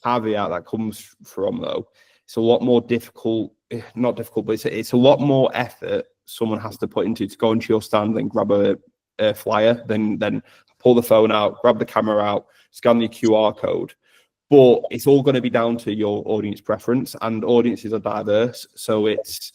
caveat that comes from, though, it's a lot more difficult, not difficult, but it's a lot more effort someone has to put into to go into your stand and grab a flyer, then pull the phone out, grab the camera out, scan the QR code. But it's all going to be down to your audience preference, and audiences are diverse. So it's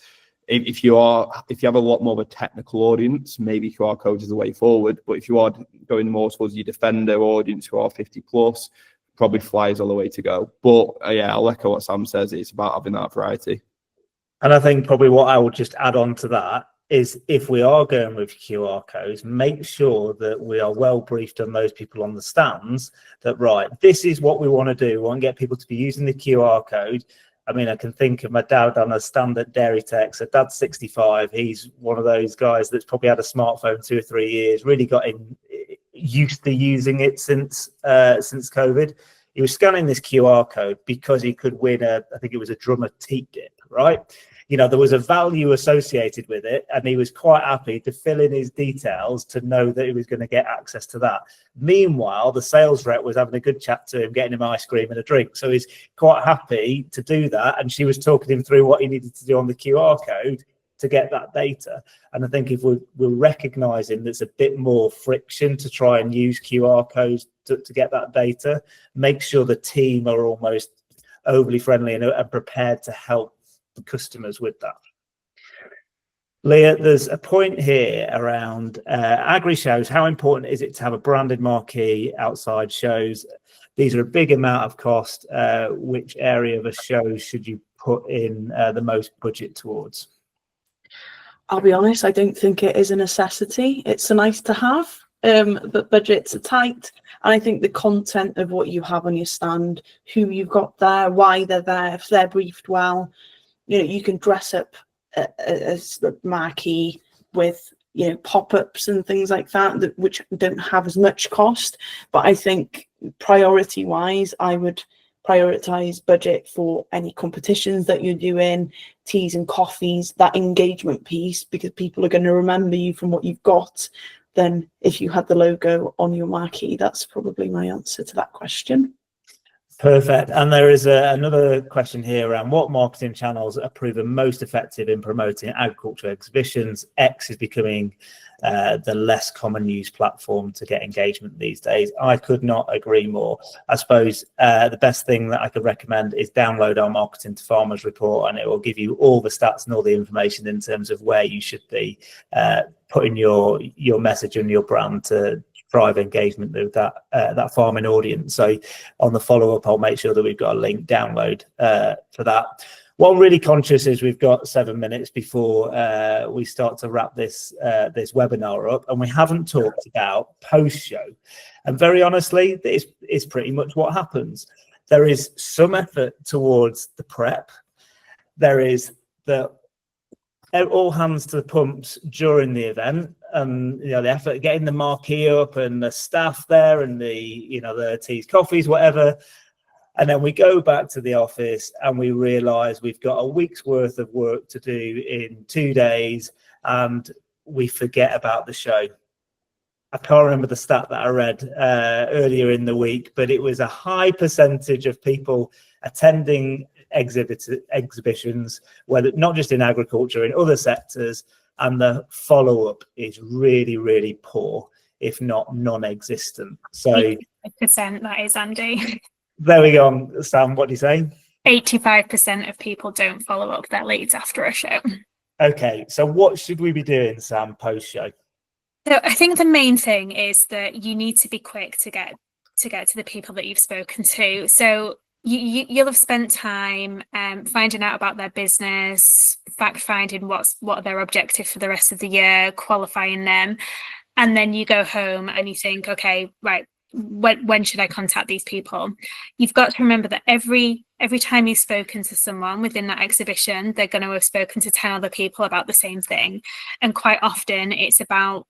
if you have a lot more of a technical audience, maybe QR codes is the way forward. But if you are going more towards your defender audience who are 50 plus, probably flyers are the way to go. But yeah, I'll echo what Sam says. It's about having that variety. And I think probably what I would just add on to that is, if we are going with QR codes, make sure that we are well briefed on those people on the stands that, right, this is what we want to do. We want to get people to be using the QR code. I mean, I can think of my dad on a stand at Dairy Tech. So dad's 65. He's one of those guys that's probably had a smartphone 2 or 3 years, really got used to using it since COVID. He was scanning this QR code because he could win I think it was a drummer teat dip, right? You know, there was a value associated with it, and he was quite happy to fill in his details to know that he was going to get access to that. Meanwhile, the sales rep was having a good chat to him, getting him ice cream and a drink. So he's quite happy to do that. And she was talking him through what he needed to do on the QR code to get that data. And I think if we're recognizing there's a bit more friction to try and use QR codes to get that data, make sure the team are almost overly friendly and prepared to help the customers with that. Leah, there's a point here around agri shows. How important is it to have a branded marquee outside shows? These are a big amount of cost. Which area of a show should you put in the most budget towards? I'll be honest, I don't think it is a necessity. It's a nice to have, but budgets are tight. And I think the content of what you have on your stand, who you've got there, why they're there, if they're briefed well, you know, you can dress up as the marquee with, you know, pop-ups and things like that, which don't have as much cost. But I think priority-wise, I would prioritize budget for any competitions that you're doing, teas and coffees, that engagement piece, because people are going to remember you from what you've got than if you had the logo on your marquee. That's probably my answer to that question. Perfect. And there is another question here around what marketing channels are proven most effective in promoting agricultural exhibitions. X is becoming the less common used platform to get engagement these days. I could not agree more. I suppose the best thing that I could recommend is download our Marketing to Farmers report, and it will give you all the stats and all the information in terms of where you should be putting your message and your brand to drive engagement with that farming audience. So on the follow-up, I'll make sure that we've got a link download for that. What I'm really conscious is we've got 7 minutes before we start to wrap this webinar up, and we haven't talked about post-show. And very honestly, this is pretty much what happens. There is some effort towards the prep. There is the all hands to the pumps during the event, and the effort of getting the marquee up and the staff there and the teas, coffees, whatever. And then we go back to the office and we realize we've got a week's worth of work to do in 2 days, and we forget about the show. I can't remember the stat that I read earlier in the week, but it was a high percentage of people attending exhibitions, whether not just in agriculture, in other sectors, and the follow-up is really, really poor, if not non-existent. So 85%, that is, Andy. There we go. Sam, what do you say? 85% of people don't follow up their leads after a show. Okay, so what should we be doing, Sam, post-show? So I think the main thing is that you need to be quick to get to the people that you've spoken to. So you'll have spent time finding out about their business, fact-finding what their objective for the rest of the year, qualifying them, and then you go home and you think, okay, right, when should I contact these people? You've got to remember that every time you've spoken to someone within that exhibition, they're going to have spoken to 10 other people about the same thing, and quite often it's about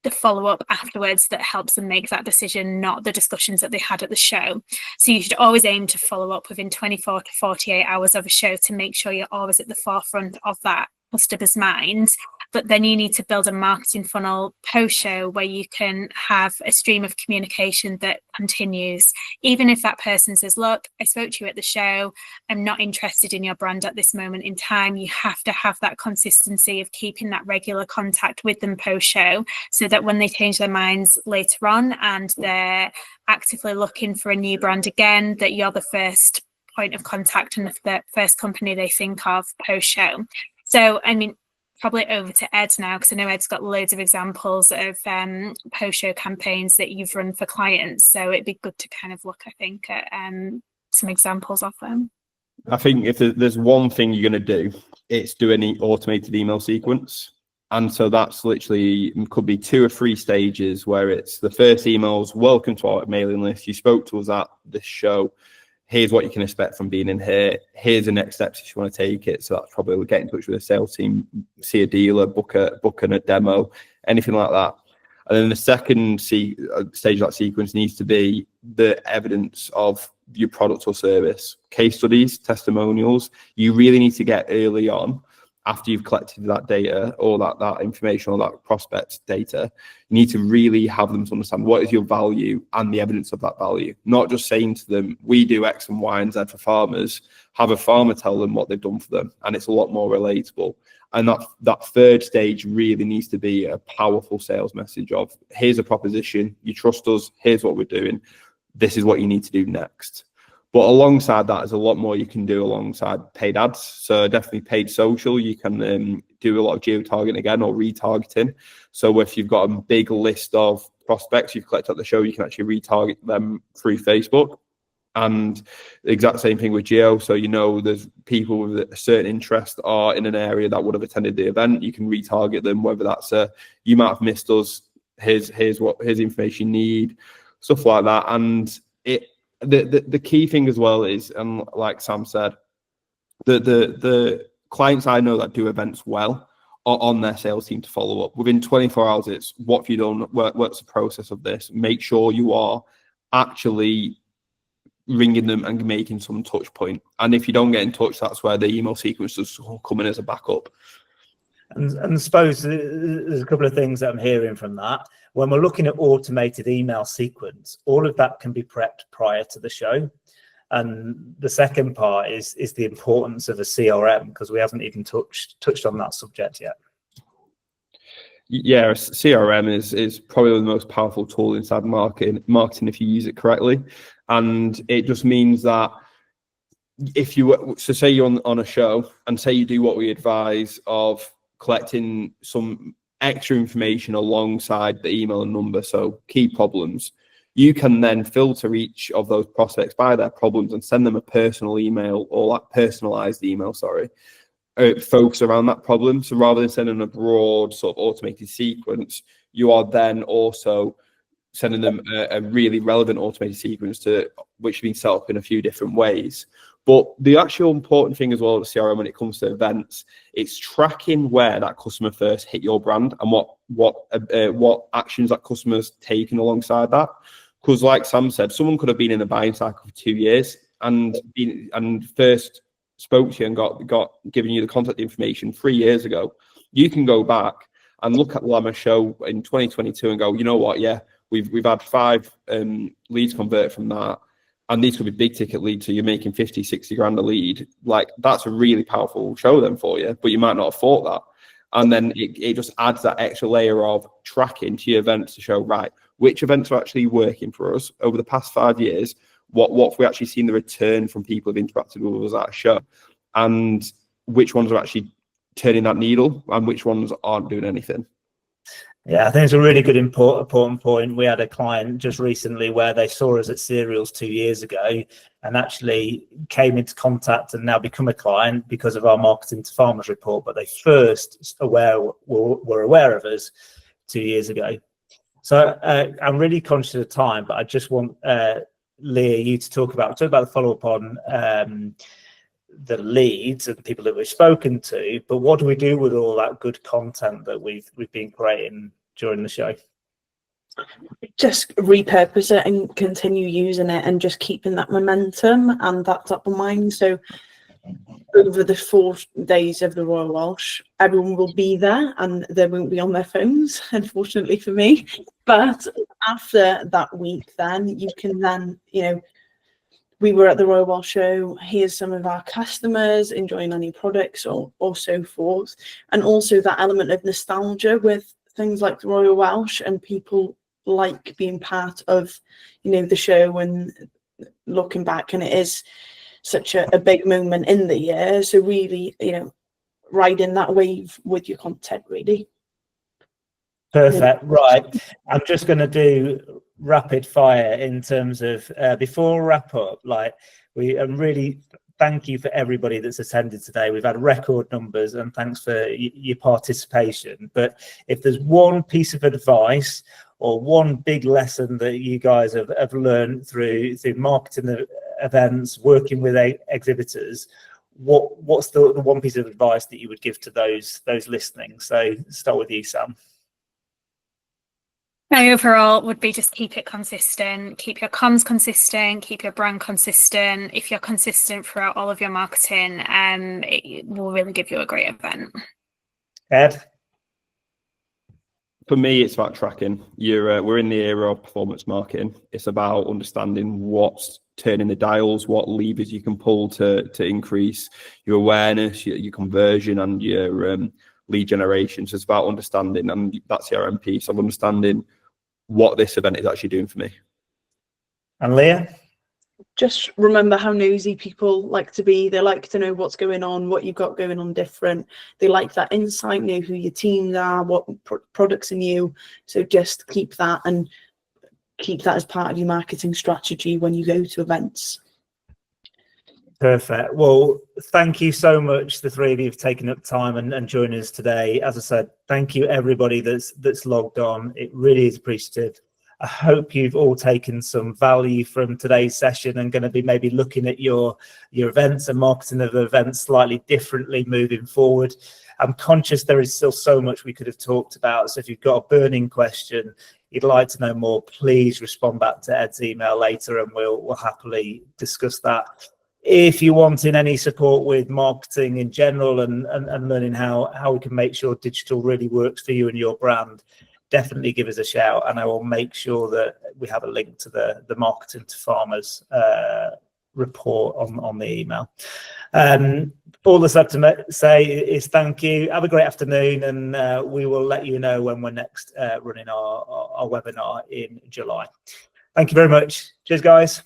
the follow-up afterwards that helps them make that decision, not the discussions that they had at the show. So you should always aim to follow up within 24 to 48 hours of a show to make sure you're always at the forefront of that customer's mind. But then you need to build a marketing funnel post-show where you can have a stream of communication that continues. Even if that person says, look, I spoke to you at the show, I'm not interested in your brand at this moment in time, you have to have that consistency of keeping that regular contact with them post-show, so that when they change their minds later on and they're actively looking for a new brand again, that you're the first point of contact and the first company they think of post-show. So, I mean, probably over to Ed now, because I know Ed's got loads of examples of post-show campaigns that you've run for clients. So it'd be good to kind of look, I think, at some examples of them. I think if there's one thing you're going to do, it's do any automated email sequence. And so that's literally could be 2 or 3 stages where it's the first emails, welcome to our mailing list. You spoke to us at this show. Here's what you can expect from being in here. Here's the next steps if you want to take it. So that's probably get in touch with a sales team, see a dealer, book a demo, anything like that. And then the second stage of that sequence needs to be the evidence of your product or service, case studies, testimonials. You really need to get early on, after you've collected that data or that information or that prospect data. You need to really have them to understand what is your value and the evidence of that value. Not just saying to them, we do X and Y and Z for farmers. Have a farmer tell them what they've done for them, and it's a lot more relatable. And that third stage really needs to be a powerful sales message of, here's a proposition, you trust us, here's what we're doing, this is what you need to do next. But alongside that, there's a lot more you can do alongside paid ads. So definitely paid social. You can do a lot of geo-targeting again, or retargeting. So if you've got a big list of prospects you've collected at the show, you can actually retarget them through Facebook. And the exact same thing with geo. So there's people with a certain interest are in an area that would have attended the event. You can retarget them, whether that's you might have missed us. Here's information you need, stuff like that. And the key thing as well is, and like Sam said, the clients I know that do events well are on their sales team to follow up. Within 24 hours, it's what have you done? What's the process of this? Make sure you are actually ringing them and making some touch point. And if you don't get in touch, that's where the email sequence does come in as a backup. And I suppose there's a couple of things that I'm hearing from that. When we're looking at automated email sequence, all of that can be prepped prior to the show. And the second part is the importance of a CRM, because we haven't even touched on that subject yet. Yeah, CRM is probably the most powerful tool inside marketing if you use it correctly. And it just means that if you, so say you're on a show and say you do what we advise of collecting some extra information alongside the email and number, so key problems, you can then filter each of those prospects by their problems and send them a personal email, or like personalized email, focus around that problem. So rather than sending a broad sort of automated sequence, you are then also sending them a really relevant automated sequence which has been set up in a few different ways. But the actual important thing as well with CRM when it comes to events, it's tracking where that customer first hit your brand and what actions that customer's taken alongside that. Because like Sam said, someone could have been in the buying cycle for 2 years and first spoke to you and got given you the contact information 3 years ago. You can go back and look at the LAMMA show in 2022 and go, you know what, yeah, we've had 5 leads convert from that. And these could be big ticket leads, so you're making 50, 60 grand a lead. Like, that's a really powerful show then for you, but you might not have thought that. And then it just adds that extra layer of tracking to your events to show, right, which events are actually working for us over the past 5 years. What have we actually seen the return from people who've interacted with us at a show? And which ones are actually turning that needle and which ones aren't doing anything? Yeah, I think it's a really good important point. We had a client just recently where they saw us at Cereals 2 years ago and actually came into contact and now become a client because of our Marketing to Farmers report, but they first were aware of us 2 years ago. So I'm really conscious of time, but I just want Leah, you to talk about the follow-up on the leads and people that we've spoken to, but what do we do with all that good content that we've been creating during the show? Just repurpose it and continue using it and just keeping that momentum and that top of mind. So over the 4 days of the Royal Welsh, everyone will be there and they won't be on their phones, unfortunately for me. But after that week, then you can then, we were at the Royal Welsh show, here's some of our customers enjoying any products or so forth. And also that element of nostalgia with things like the Royal Welsh, and people like being part of, the show and looking back, and it is such a big moment in the year. So really, riding that wave with your content, really. Perfect. Right. I'm just going to do rapid fire in terms of before we wrap up. Really thank you for everybody that's attended today. We've had record numbers, and thanks for your participation. But if there's one piece of advice or one big lesson that you guys have learned through marketing the events, working with exhibitors, what's the one piece of advice that you would give to those listening? So start with you, Sam. My overall would be just keep it consistent, keep your comms consistent, keep your brand consistent. If you're consistent throughout all of your marketing, it will really give you a great event. Ed? For me, it's about tracking. We're in the era of performance marketing. It's about understanding what's turning the dials, what levers you can pull to increase your awareness, your conversion, and your lead generation. So it's about understanding, and that's the CRM piece of understanding what this event is actually doing for me. And Leah? Just remember how nosy people like to be. They like to know what's going on, what you've got going on different. They like that insight, know who your teams are, what products are new. So just keep that as part of your marketing strategy when you go to events. Perfect. Well, thank you so much. The three of you have taken up time and joined us today. As I said, thank you everybody that's logged on. It really is appreciative. I hope you've all taken some value from today's session and going to be maybe looking at your events and marketing of the events slightly differently moving forward. I'm conscious there is still so much we could have talked about. So if you've got a burning question, you'd like to know more, please respond back to Ed's email later and we'll happily discuss that. If you're wanting any support with marketing in general and learning how we can make sure digital really works for you and your brand, definitely give us a shout, and I will make sure that we have a link to the Marketing to Farmers report on the email. All that's left to say is thank you. Have a great afternoon, and we will let you know when we're next running our webinar in July. Thank you very much. Cheers, guys.